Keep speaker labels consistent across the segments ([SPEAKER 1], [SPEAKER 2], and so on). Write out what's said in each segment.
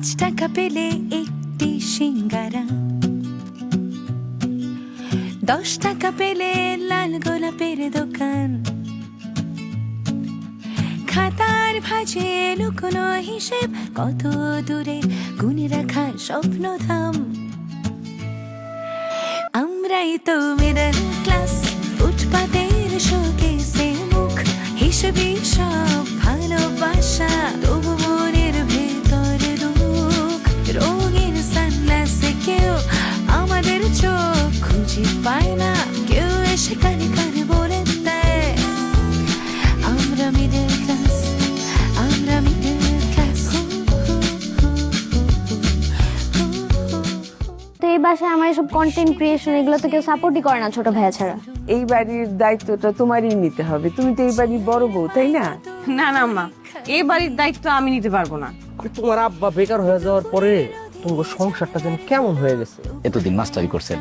[SPEAKER 1] টাকা পেলে একটি সিঙ্গারা, 10 টাকা পেলে লাল গোলাপের দোকান, খাতার ভাঁজে লুকোনো হিসেব, কত দূরে গুনে রাখা স্বপ্নধাম। আমরাই তো মিডল ক্লাস, ফুটপাতের শোকেসে মুখ, হিসেবে সব ভালোবাসা, তবু মনের ভেতর দুঃখ। রঙের সানগ্লাসে কেউ আমাদের চোখ খুঁজে পায় না, কেউ এসে কানে কানে বলে দেয় আমরা মিডল ক্লাস, আমরা মিডল ক্লাস।
[SPEAKER 2] তো এই বাসায় আমার সব কন্টেন্ট ক্রিয়েশন এগুলো তো কেউ সাপোর্টই করে না ছোট ভাইয়া ছাড়া।
[SPEAKER 3] এই বাড়ির দায়িত্বটা তোমারই নিতে হবে, তুমি তো এই বাড়ির বড় বউ, তাই না?
[SPEAKER 4] না না মা, এই বাড়ির দায়িত্ব আমি নিতে পারবো না।
[SPEAKER 5] তোমার আব্বা বেকার হয়ে যাওয়ার পরে তোমার সংসারটা যেন কেমন হয়ে গেছে।
[SPEAKER 6] এতদিন মাস্টারি করছেন,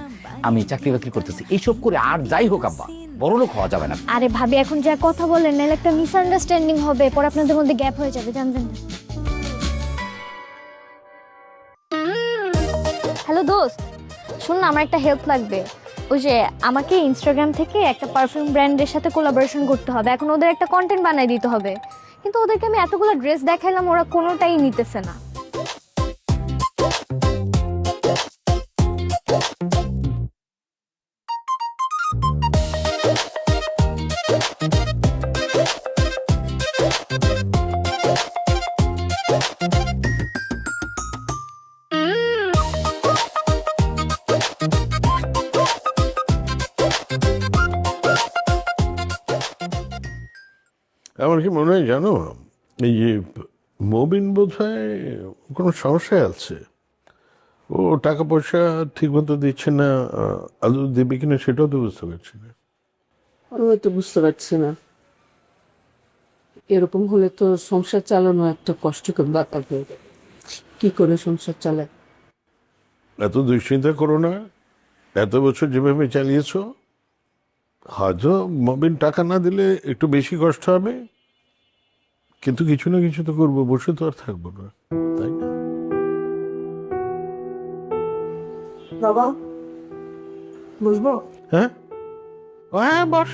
[SPEAKER 6] আমি চাকরি বাকরি করতেছি, এইসব করে আর যাই হোক আব্বা বড় লোক হওয়া যাবে না।
[SPEAKER 2] আরে ভাবি এখন যা কথা বলেন নাহলে একটা মিসআন্ডারস্ট্যান্ডিং হবে, পরে আপনাদের মধ্যে গ্যাপ হয়ে যাবে, জানবেন না। হ্যালো দোস্ত, শুন না, আমার একটা হেল্প লাগবে। ওই যে আমাকে ইনস্টাগ্রাম থেকে একটা পারফিউম ব্র্যান্ডের সাথে কোলাবোরেশন করতে হবে, এখন ওদের একটা কন্টেন্ট বানাই দিতে হবে, কিন্তু ওদেরকে আমি এতগুলো ড্রেস দেখাইলাম, ওরা কোনোটাই নিতেছে না।
[SPEAKER 7] আমার কি মনে হয় জানো, এই যে মবিন বোধ হয় কোনো সমস্যায় আছে, ও টাকা পয়সা ঠিক মতো দিচ্ছে না, আদৌ দেবে কিনা সেটাও তো বুঝতে পারছি না।
[SPEAKER 3] আমি তো বুঝতে পারছি না, এরকম হলে তো সংসার চালানো একটা কষ্টকর ব্যাপার হয়ে যাবে। কি করে সংসার চালায়?
[SPEAKER 7] এত দুশ্চিন্তা করো না, এত বছর যেভাবে চালিয়েছো, হয়তো মবিন টাকা না দিলে একটু বেশি কষ্ট হবে, কিন্তু কিছু না কিছু তো করবো, বসে তো আর থাকবো না, তাই না?
[SPEAKER 3] বাবা বুঝবো?
[SPEAKER 7] হ্যাঁ, ও হ্যাঁ, বস।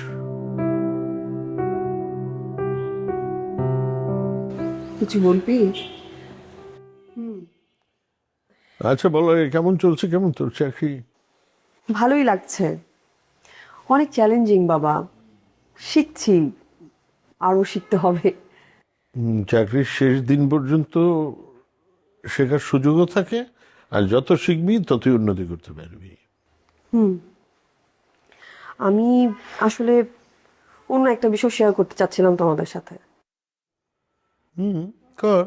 [SPEAKER 3] কিছু বলবি?
[SPEAKER 7] আচ্ছা বলো, কেমন চলছে, কেমন তোর চাকরি?
[SPEAKER 8] ভালোই লাগছে, অনেক চ্যালেঞ্জিং বাবা, শিখছি, আরও শিখতে হবে।
[SPEAKER 7] চাকরির শেষ দিন পর্যন্ত শেখার সুযোগও থাকে, আর যত শিখবি ততই উন্নতি করতে পারবি।
[SPEAKER 8] আমি আসলে অন্য একটা বিষয় শেয়ার করতে চাচ্ছিলাম তোমাদের সাথে।
[SPEAKER 7] কর।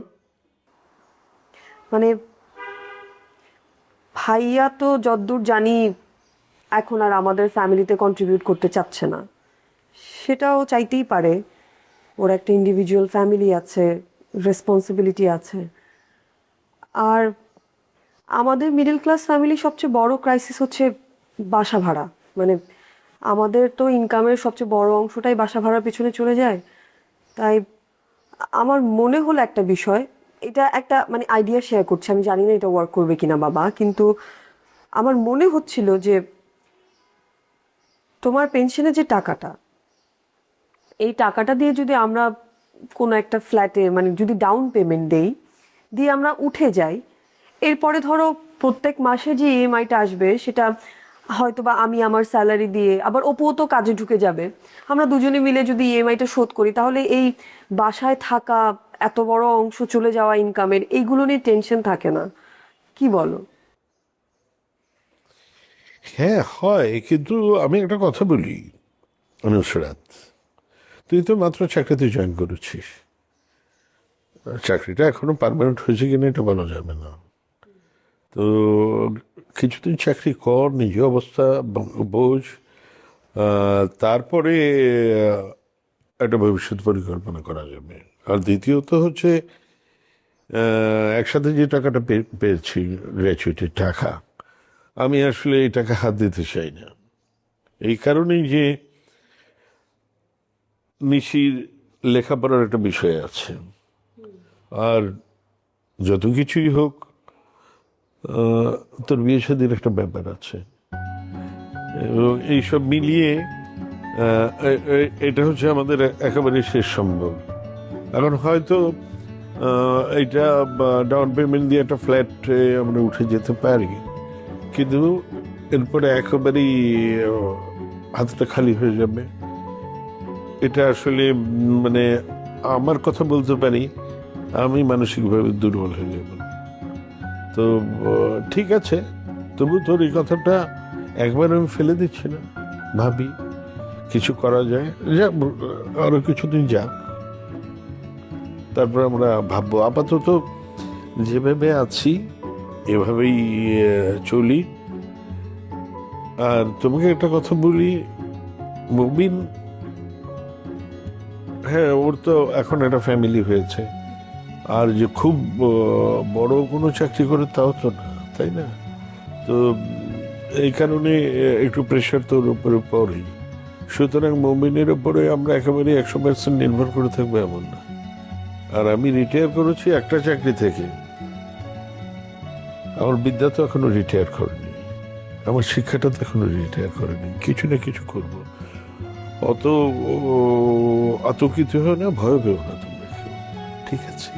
[SPEAKER 8] মানে ভাইয়া তো যতদূর জানি এখন আর আমাদের ফ্যামিলিতে কন্ট্রিবিউট করতে চাচ্ছে না, সেটাও চাইতেই পারে, ওর একটা ইন্ডিভিজুয়াল ফ্যামিলি আছে, রেসপন্সিবিলিটি আছে। আর আমাদের মিডল ক্লাস ফ্যামিলির সবচেয়ে বড় ক্রাইসিস হচ্ছে বাসা ভাড়া। মানে আমাদের তো ইনকামের সবচেয়ে বড় অংশটাই বাসা ভাড়ার পিছনে চলে যায়। তাই আমার মনে হলো একটা বিষয়, এটা একটা মানে আইডিয়া শেয়ার করছি, আমি জানি না এটা ওয়ার্ক করবে কিনা বাবা, কিন্তু আমার মনে হচ্ছিল যে তোমার পেনশনের যে টাকাটা, এই টাকাটা দিয়ে যদি আমরা কোনো একটা ফ্ল্যাটে মানে যদি ডাউন পেমেন্ট দিয়ে আমরা উঠে যাই, এরপরে ধরো প্রত্যেক মাসে যে ইএমআইটা আসবে সেটা হয়তো বা আমি আমার স্যালারি দিয়ে, আবার অপুও তো কাজে ঢুকে যাবে, আমরা দুজনে মিলে যদি ইএমআইটা শোধ করি, তাহলে এই বাসায় থাকা এত বড় অংশ চলে যাওয়া ইনকামের, এইগুলো নিয়ে টেনশন থাকে না। কি বলো?
[SPEAKER 7] হ্যাঁ হয়, কিন্তু আমি একটা কথা বলি নুসরাত, তুই তো মাত্র চাকরিতে জয়েন করেছিস, চাকরিটা এখনো পার্মানেন্ট হয়েছে কিনা এটা বলা যাবে না। তো কিছুদিন চাকরি কর, নিজ অবস্থা বোঝ, তারপরে একটা ভবিষ্যৎ পরিকল্পনা করা যাবে। আর দ্বিতীয়ত হচ্ছে একসাথে যে টাকাটা পেয়েছি গ্র্যাচুইটির টাকা, আমি আসলে এই টাকা হাত দিতে চাই না, এই কারণেই যে নিশির লেখাপড়ার একটা বিষয় আছে, আর যত কিছুই হোক তোর বিয়ে শাদীর একটা ব্যাপার আছে, এবং এইসব মিলিয়ে এটা হচ্ছে আমাদের একেবারে শেষ সম্ভব। এখন হয়তো এটা ডাউন পেমেন্ট দিয়ে একটা ফ্ল্যাটে আমরা উঠে যেতে পারি, কিন্তু এরপরে একেবারেই হাতটা খালি হয়ে যাবে। এটা আসলে মানে আমার কথা বলতে পারি, আমি মানসিকভাবে দুর্বল হয়ে যাব। তো ঠিক আছে, তবু তোর এই কথাটা একবার আমি ফেলে দিচ্ছি না, ভাবি কিছু করা যায়, যা আরো কিছুদিন যাক, তারপর আমরা ভাববো। আপাতত যেভাবে আছি এভাবেই চলি। আর তোমাকে একটা কথা বলি, মুবিন, হ্যাঁ ওর তো এখন একটা ফ্যামিলি হয়েছে, আর যে খুব বড় কোনো চাকরি করে তাও তো না, তাই না? তো এই কারণে একটু প্রেশার তোর উপরে পড়েই। সুতরাং মুমিনের উপরে আমরা একেবারে 100% নির্ভর করে থাকবো এমন না। আর আমি রিটায়ার করেছি একটা চাকরি থেকে, আমার বিদ্যা তো এখনো রিটায়ার করেনি, আমার শিক্ষাটা তো এখনো রিটায়ার করেনি। কিছু না কিছু করব, অত আতঙ্কিত হয় না, ভয় পেও না তোমরা, ঠিক আছে?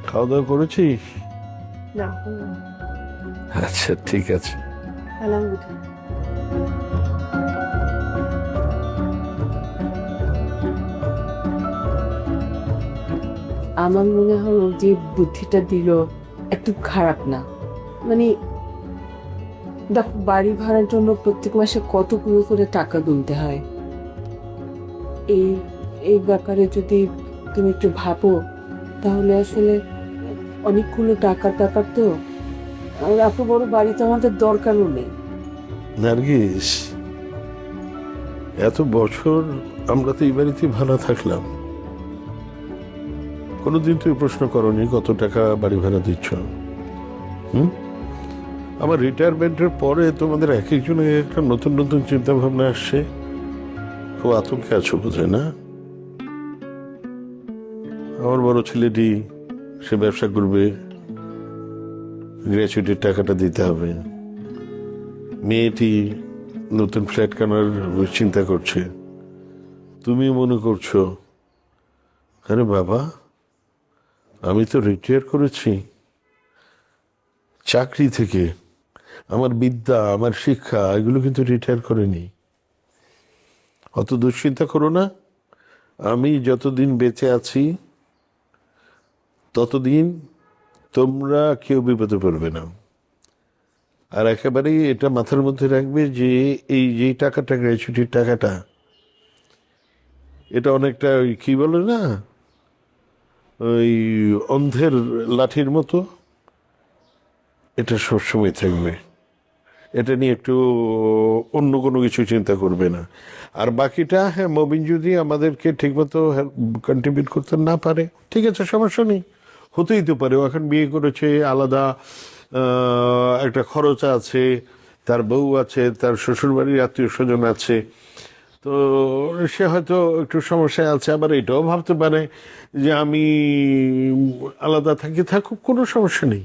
[SPEAKER 7] খাওয়া দাওয়া করেছিস?
[SPEAKER 8] না,
[SPEAKER 7] আচ্ছা ঠিক আছে।
[SPEAKER 8] আলহামদুলিল্লাহ।
[SPEAKER 3] আমার মনে হয় ও যে বুদ্ধিটা দিল একটু খারাপ না। মানে দেখো, বাড়ি ভাড়ার জন্য প্রত্যেক মাসে কতগুলো করে টাকা গুনতে হয়। এই ব্যাপারে যদি তুমি একটু ভাবো, তাহলে আসলে অনেকগুলো টাকার ব্যাপার তো। আর এত বড় বাড়ি তো আমাদের দরকারও নেই।
[SPEAKER 7] নার্গিস, এত বছর আমরা তো এই বাড়িতে ভাড়া থাকলাম, কোনোদিন তুই প্রশ্ন করনি কত টাকা বাড়ি ভাড়া দিচ্ছ? আমার রিটায়ারমেন্টের পরে তোমাদের এক একজনের একটা নতুন নতুন চিন্তা ভাবনা আসছে, খুব আতঙ্কে আছো বোঝে না? আমার বড় ছেলেটি সে ব্যবসা করবে, গ্র্যাচুইটির টাকাটা দিতে হবে। মেয়েটি নতুন ফ্ল্যাট কেনার চিন্তা করছে। তুমি মনে করছো আরে বাবা, আমি তো রিটায়ার করেছি চাকরি থেকে, আমার বিদ্যা আমার শিক্ষা এগুলো কিন্তু রিটায়ার করেনি। অত দুশ্চিন্তা করো না, আমি যতদিন বেঁচে আছি ততদিন তোমরা কেউ বিপদে পড়বে না। আর একেবারেই এটা মাথার মধ্যে রাখবে যে এই যে টাকাটা, গ্র্যাচুইটির টাকাটা, এটা অনেকটা ওই কি বলে না, ওই অন্ধের লাঠির মতো, এটা সবসময় থাকবে। এটা নিয়ে একটু অন্য কোনো কিছু চিন্তা করবে না। আর বাকিটা, হ্যাঁ মবিন যদি আমাদেরকে ঠিকমতো কন্ট্রিবিউট করতে না পারে, ঠিক আছে, সমস্যা নেই, হতেই তো পারে। ও এখন বিয়ে করেছে, আলাদা একটা খরচ আছে, তার বউ আছে, তার শ্বশুরবাড়ির আত্মীয় স্বজন আছে, তো সে হয়তো একটু সমস্যায় আছে। আবার এটাও ভাবতে পারে যে আমি আলাদা থাকি, থাকুক, কোনো সমস্যা নেই,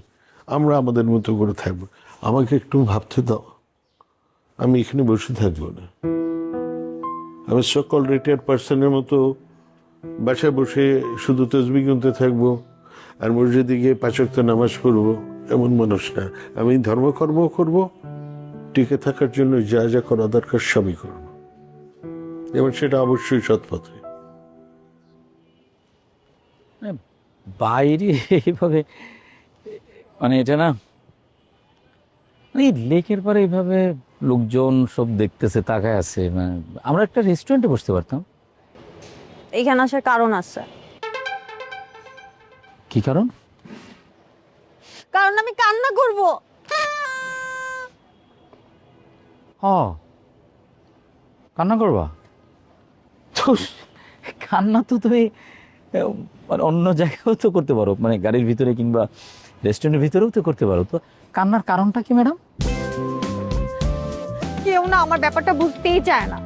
[SPEAKER 7] আমরা আমাদের মতো করে থাকবো। আমাকে একটু ভাবতে দাও, আমি এখানে বসে থাকবো না। আমি সকল রিটায়ার্ড পার্সনের মতো বাসায় বসে শুধু তসবিহ গুনতে থাকবো আর মসজিদে গিয়ে 5 ওয়াক্ত নামাজ পড়বো, এমন মানুষ না। আমি ধর্মকর্ম করব, টিকে থাকার জন্য যা যা করা দরকার সবই করব, এবং সেটা অবশ্যই সৎ পথে।
[SPEAKER 6] বাইরে এইভাবে মানে এটা না, এই লেকের পরে এইভাবে লোকজন সব দেখতেছে, তাকায় আছে, মানে আমরা একটা রেস্টুরেন্টে বসতে পারতাম।
[SPEAKER 2] এখানে আসার কারণ আছে।
[SPEAKER 6] কি কারণ?
[SPEAKER 2] কারণ আমি কান্না করব।
[SPEAKER 6] কান্না করবা তো? কান্না তো তুমি মানে অন্য জায়গায়ও তো করতে পারো, মানে গাড়ির ভিতরে কিংবা রেস্টুরেন্টের ভিতরেও তো করতে পারো। তো কান্নার কারণটা কি ম্যাডাম?
[SPEAKER 2] কেউ না আমার ব্যাপারটা বুঝতেই চায় না।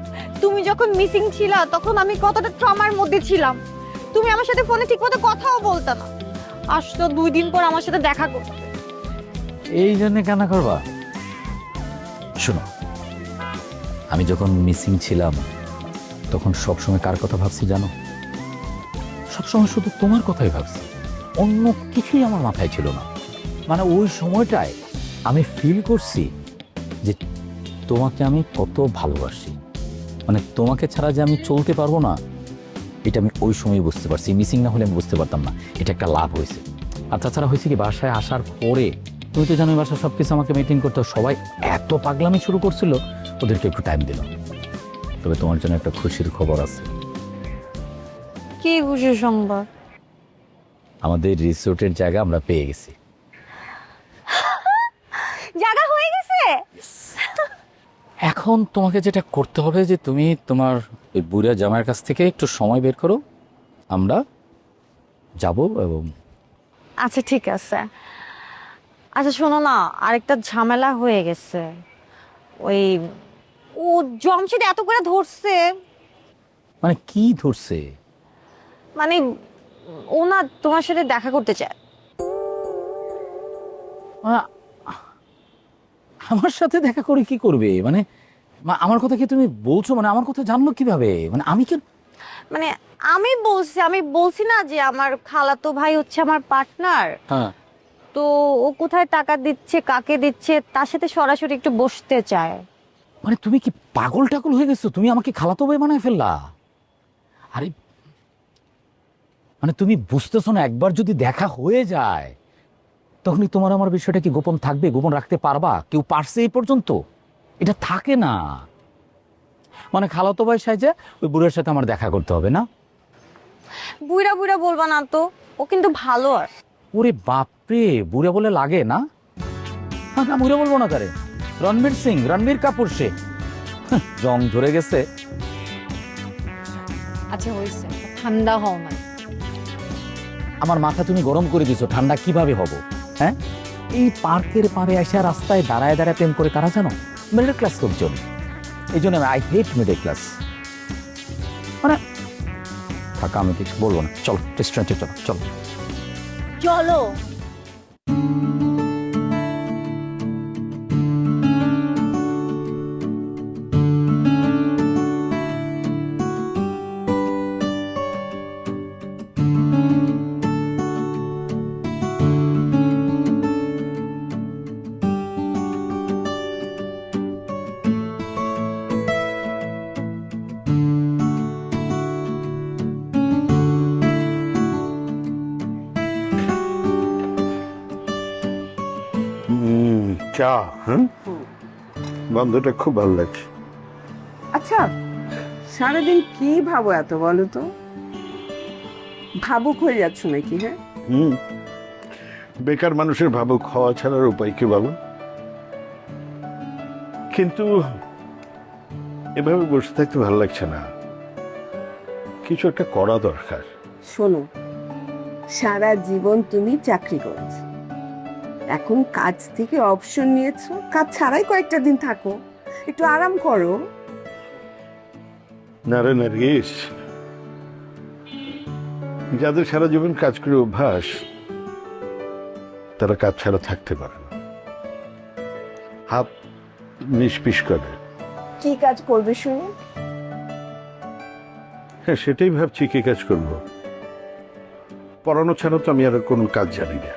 [SPEAKER 2] তুমি যখন মিসিং ছিলা তখন আমি কতটা ট্রমার মধ্যে ছিলাম। তুমি আমার সাথে ফোনে ঠিকমতো কথাও বলতে না, আসতো 2 দিন পর আমার সাথে দেখা করতে।
[SPEAKER 6] এই জন্য কান্না করবা? শোনো, আমি যখন মিসিং ছিলাম তখন সবসময় কার কথা ভাবছি জানো? সবসময় শুধু তোমার কথাই ভাবছি, অন্য কিছুই আমার মাথায় ছিল না। মানে ওই সময়টায় আমি ফিল করছি যে তোমাকে আমি কত ভালোবাসি, মানে তোমাকে ছাড়া যে আমি চলতে পারবো না এটা আমি ওই সময় বুঝতে পারছি। মিসিং না হলে আমি বুঝতে পারতাম না, এটা একটা লাভ হয়েছে। আর তাছাড়া হয়েছে কি, বাসায় আসার পরে তুমি তো জানোই বাসায় সব কিছু আমাকে মেনটেন করতে হয়। সবাই এত পাগলামি শুরু করছিল, ওদেরকে একটু টাইম দিলাম। তবে তোমার জন্য একটা খুশির খবর আছে।
[SPEAKER 2] কি খুশির সংবাদ?
[SPEAKER 6] আমাদের রিসোর্টের জায়গা আমরা পেয়ে গেছি।
[SPEAKER 2] জায়গা হয়ে গেছে?
[SPEAKER 6] এখন তোমাকে যেটা করতে হবে যে তুমি তোমার ওই বুড়া জামাইয়ের কাছ থেকে একটু সময় বের করো, আমরা যাব। এবং
[SPEAKER 2] আচ্ছা ঠিক আছে। আচ্ছা শোনো না, আরেকটা ঝামেলা হয়ে গেছে। ওই ও জমশেদ এত করে ধরছে।
[SPEAKER 6] মানে কি ধরছে?
[SPEAKER 2] মানে ও না তোমার সাথে দেখা করতে চায়।
[SPEAKER 6] আমার সাথে দেখা করে কি করবে? মানে আমার কথা কি তুমি বলছো? মানে আমার কথা জানলো কিভাবে? মানে আমি কি,
[SPEAKER 2] মানে আমি বলছি না যে আমার খালাতো ভাই হচ্ছে আমার পার্টনার,
[SPEAKER 6] হ্যাঁ,
[SPEAKER 2] তো ও কোথায় টাকা দিচ্ছে, কাকে দিচ্ছে, তার সাথে সরাসরি একটু বসতে চায়।
[SPEAKER 6] মানে তুমি কি পাগল টাগল হয়ে গেছো? তুমি আমাকে খালাতো ভাই বানায় ফেললা? আরে মানে তুমি বুঝতেছো না, একবার যদি দেখা হয়ে যায় তখনই তোমার আমার বিষয়টা কি গোপন থাকবে? গোপন রাখতে পারবা? কেউ পারছে এই পর্যন্ত? এটা থাকে না। মানে খালাতো ভাই সাইজে ওই বুড়োর সাথে আমার দেখা করতে হবে না?
[SPEAKER 2] বুইড়া বুইড়া বলবা না তো, ও কিন্তু ভালো। আর
[SPEAKER 6] ওরে বাপরে, বুড়া বলে লাগে না? হ্যাঁ না, বুড়া বলবো না তারে। রণবীর সিং, রণবীর কাপুর সে। রং ধরে গেছে।
[SPEAKER 2] আচ্ছা হয়েছে, ঠান্ডা হও না।
[SPEAKER 6] আমার মাথা তুমি গরম করে দিছো, ঠান্ডা কিভাবে হব? হ্যাঁ, এই পার্কের পাড়ে আসা রাস্তায় দাঁড়ায় দাঁড়ায় প্রেম করে কারা জানো? মিডল ক্লাস লোকজন। এই জন্য আই হেট মিডল ক্লাস। মানে থাকা, আমি কিছু বলবো না। চলো রেস্টুরেন্টে চলো, চলো
[SPEAKER 2] চলো।
[SPEAKER 7] চা, হ্যাঁ, গন্ধটা খুব ভালো লাগছে।
[SPEAKER 3] আচ্ছা, সারাদিন কি ভাবো এত বলো তো? ভাবুক হয়ে যাচ্ছ নাকি? হ্যাঁ,
[SPEAKER 7] বেকার মানুষের ভাবুক হওয়া ছাড়ার উপায় কি বলো? কিন্তু এভাবে বসে থাকতে ভালো লাগছে না, কিছু একটা করা দরকার।
[SPEAKER 3] শোনো, সারা জীবন তুমি চাকরি করেছো, এখন কাজ থেকে অপশন নিয়েছো, কাজ ছাড়াই কয়েকটা দিন থাকো, একটু আরাম করো।
[SPEAKER 7] না রে নার্গিস, যাদের সারা জীবন কাজ করে অভ্যাস তারা কাজ ছাড়া থাকতে পারে না, হাত নিষ্পিস করে।
[SPEAKER 3] কি কাজ করবে শুনি?
[SPEAKER 7] হ্যাঁ, সেটাই ভাবছি কি কাজ করব। পড়ানো ছাড়া তো আমি আর কোনো কাজ জানি না।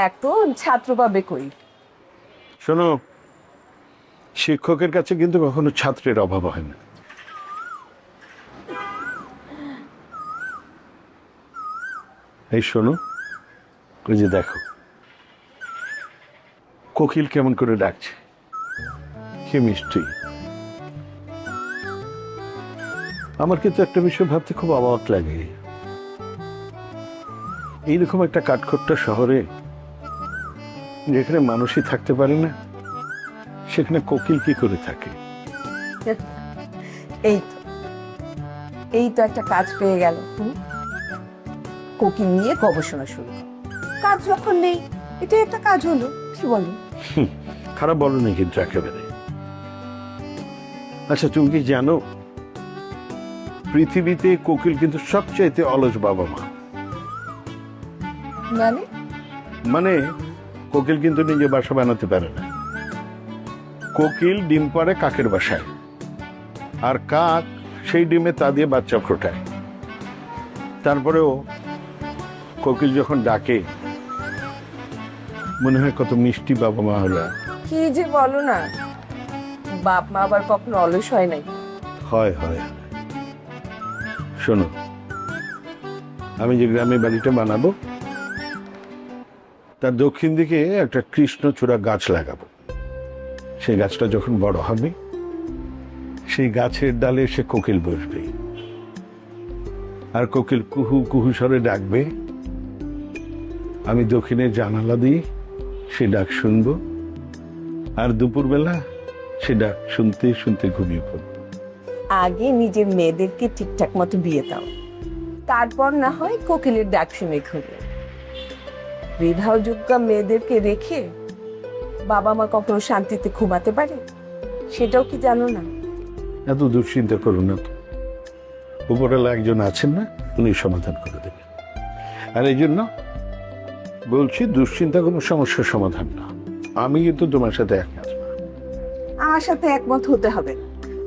[SPEAKER 3] এখন ছাত্র পাবে কই?
[SPEAKER 7] শোনো, শিক্ষকের কাছে কিন্তু কখনো ছাত্রের অভাব হয় না। এই শোনো, ওই যে দেখো কোকিল কেমন করে ডাকছে, কি মিষ্টি। আমার কিন্তু একটা বিষয় ভাবতে খুব অবাক লাগে, এইরকম একটা কাঠখোট্টা শহরে যেখানে মানুষই থাকতে পারে না, সেখানে কোকিল কি করে থাকে?
[SPEAKER 3] এই তো একটা কাজ পেয়ে গেল। কোকিল নিয়ে গবেষণা শুরু। কাজ যখন নেই, এটা একটা কাজ হলো, কি বলো?
[SPEAKER 7] খারাপ বলো না কিন্তু একেবারে। আচ্ছা, তুমি কি জানো পৃথিবীতে কোকিল কিন্তু সবচাইতে অলস বাবা মা।
[SPEAKER 3] মানে
[SPEAKER 7] মানে কোকিল কিন্তু নিজে বাসা বানাতে পারে না। কোকিল ডিম পাড়ে কাকের বাসায়, আর কাক সেই ডিমে তা দিয়ে বাচ্চা ফোটায়। তারপরেও কোকিল যখন ডাকে মনে হয় কত মিষ্টি বাবা মা হলো।
[SPEAKER 3] কি যে বলো না, বাপ মা আবার কখনো অলস হয় নাই।
[SPEAKER 7] হয় হয়। শোনো, আমি যে গ্রামে বাড়িটা বানাবো তার দক্ষিণ দিকে একটা কৃষ্ণচূড়া গাছ লাগাবো। সেই গাছটা যখন বড় হবে সেই গাছের ডালে সে কোকিল বসবে, আর কোকিল কুহু কুহু স্বরে ডাকবে। আমি দক্ষিণে জানালা দিয়ে সে ডাক শুনবো, আর দুপুরবেলা সে ডাক শুনতে শুনতে ঘুমিয়ে পড়বো।
[SPEAKER 3] আগে নিজের মেয়েদেরকে ঠিকঠাক মতো বিয়ে দাও, তারপর না হয় কোকিলের ডাক শুনে ঘুরবে। বিবাহযোগ্য মেয়েদেরকে রেখে বাবা মা কখনো শান্তিতে ঘুমাতে পারে সেটাও কি জানো না?
[SPEAKER 7] এত দুশ্চিন্তা করো না তো, উপরওয়ালা একজন আছেন না, উনি সমাধান করে দেবেন। আর এই জন্য বলছি, দুশ্চিন্তা কোনো সমস্যার সমাধান না। আমি কিন্তু তোমার সাথে একমত না।
[SPEAKER 3] আমার সাথে একমত হতে হবে।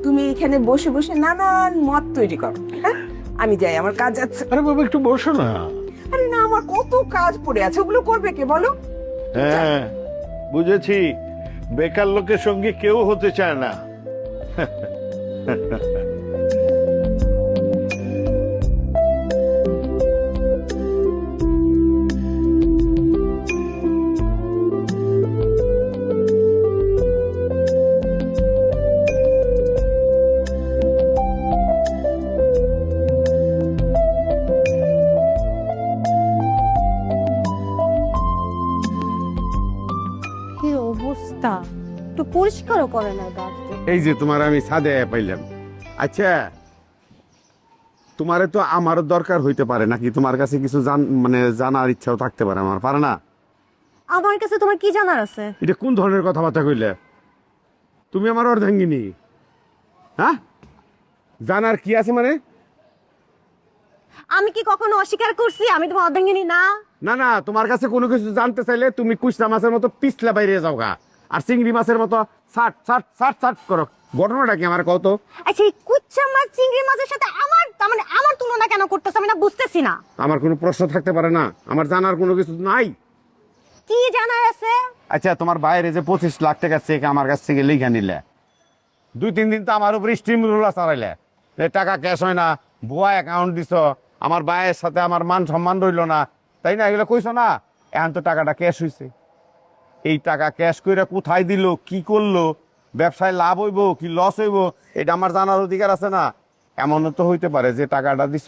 [SPEAKER 3] তুমি এখানে বসে বসে নানান মত তৈরি করো। হ্যাঁ, আমি যাই, আমার কাজ আছে।
[SPEAKER 7] আরে বাবা, একটু বসো না।
[SPEAKER 3] আরে না, আমার কত কাজ পড়ে আছে, ওগুলো করবে কে বলো?
[SPEAKER 7] হ্যাঁ বুঝেছি, বেকার লোকের সঙ্গে কেউ হতে চায় না।
[SPEAKER 2] কি অবস্থা, একটু পরিষ্কারও করে না গাছ।
[SPEAKER 9] এই যে তোমার আমি ছাদে পাইলাম। আচ্ছা, তোমারে তো আমারও দরকার হইতে পারে নাকি? তোমার কাছে কিছু জানার ইচ্ছাও থাকতে পারে, আমার পারে না?
[SPEAKER 2] আমার কাছে তোমার কি জানার আছে?
[SPEAKER 9] এটা কোন ধরনের কথাবার্তা কইলে? তুমি আমার অর্ধাঙ্গিনী, হ্যাঁ? জানার কি আছে মানে?
[SPEAKER 2] আমি কি কখনো অস্বীকার করছি আমি তোমার অর্ধাঙ্গিনী না?
[SPEAKER 9] না না, তোমার কাছে কোনো কিছু জানতে চাইলে তুমি কুচলা মাছের মতো পিছলা বাইরে যাও গা, আর চিংড়ি মাছের মতো ছাট ছাট ছাট ছাট করো। ঘটনাটা কি আমার কত?
[SPEAKER 2] আচ্ছা, এই কুচ্চা মাছ চিংড়ি মাছের সাথে আমার তার মানে আমার তুলনা কেন করতেছ? আমি না বুঝতেছি না।
[SPEAKER 9] আমার কোনো প্রশ্ন থাকতে পারে না? আমার জানার কোনো কিছু নাই?
[SPEAKER 2] কি জানার আছে?
[SPEAKER 9] আচ্ছা, তোমার বাইরে যে 25 লাখ টাকা চেক আমার কাছ থেকে লিখে নিলে, 2-3 দিন তো আমার উপর স্টিম রোলা চালাইলে, টাকা ক্যাশ হয় না, ভুয়া অ্যাকাউন্ট দিছ, আমার ভাইয়ের সাথে আমার মান সম্মান রইল না, তাই না? এগুলো কইছো না? এখন তো টাকাটা ক্যাশ হয়েছে। এই টাকা ক্যাশ করে কোথায় দিল, কি করলো, ব্যবসায় লাভ হইব কি লস হইব, এটা আমার জানার অধিকার আছে না? এমনও তো হইতে পারে যে টাকাটা দিছ,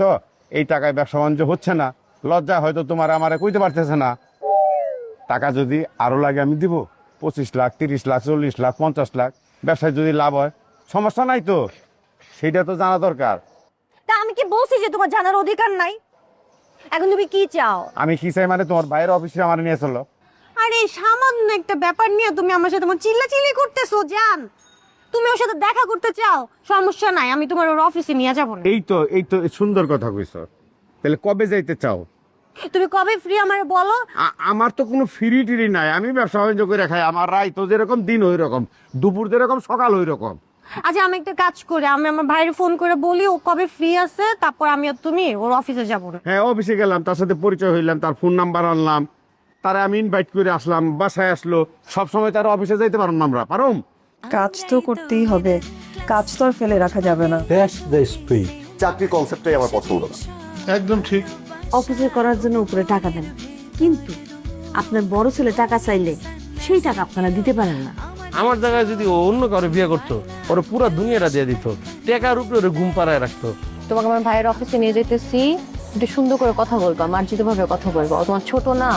[SPEAKER 9] এই টাকায় ব্যবসা বাণিজ্য হচ্ছে না, লজ্জা হয়তো তোমার আমারে কইতে পারতেছে না। টাকা যদি আরো লাগে আমি দিব, 25 লাখ 30 লাখ 40 লাখ 50 লাখ, ব্যবসায় যদি লাভ হয় সমস্যা নাই তো, সেইটা তো জানা দরকার।
[SPEAKER 2] তা আমি কি বলছি যে তোমার জানার অধিকার নাই? এখন তুমি কি চাও?
[SPEAKER 9] আমি কি চাই মানে, তোমার বাইরের অফিসে আমার নিয়ে চলো।
[SPEAKER 2] আরে সামান্য একটা ব্যাপার নিয়ে তুমি আমার সাথে চিল্লাচিল্লি করতেছো। জান, তুমি ওর সাথে দেখা করতে চাও, সমস্যা নাই, আমি তোমার ওর অফিসে নিয়ে যাবো না।
[SPEAKER 9] এই তো সুন্দর কথা কইছো। তাহলে কবে যাইতে চাও?
[SPEAKER 2] তুমি কবে ফ্রি আমার বলো।
[SPEAKER 9] আমার তো কোনো ফ্রি টিরি নাই, আমি ব্যবসা বাণিজ্য করে খাই। আমার রাত তো যেরকম, দিন ওই রকম, দুপুর যেরকম, সকাল ওই রকম।
[SPEAKER 2] আচ্ছা, আমি একটা কাজ করি, আমি আমার ভাইয়ের ফোন করে বলি ও কবে ফ্রি আছে, তারপর আমি আর তুমি ওর অফিসে যাবো না।
[SPEAKER 9] হ্যাঁ, অফিসে গেলাম, তার সাথে পরিচয় হইলাম, তার ফোন নাম্বার আনলাম, তারা আমি ইনভাইট করে আসলাম, বাসায় আসলো। সবসময় তার অফিসে যাইতে পারলাম না আমরা, পারুম?
[SPEAKER 8] কাজ তো করতেই হবে, কাজ তো আর ফেলে রাখা যাবে না।
[SPEAKER 6] That's the spirit.
[SPEAKER 10] চাকরি কনসেপ্টটাই আমার পছন্দ না।
[SPEAKER 7] একদম ঠিক।
[SPEAKER 11] অফিসে করার জন্য উপরে টাকা দেন, কিন্তু আপনার বড় ছেলে টাকা চাইলে সেই টাকা আপনারা দিতে পারেন না।
[SPEAKER 5] আমার জায়গায় যদি ও অন্য কারো বিয়ে করতো, ওর পুরো দুনিয়াটা দিয়ে দিত, টাকার উপরে ওরে ঘুম পাড়ায় রাখতো।
[SPEAKER 2] তোমাকে আমার ভাইয়ের অফিসে নিয়ে যেতেছি, একটু সুন্দর করে কথা বলবা, মার্জিত ভাবে কথা বলবা, ও তোমার ছোট না।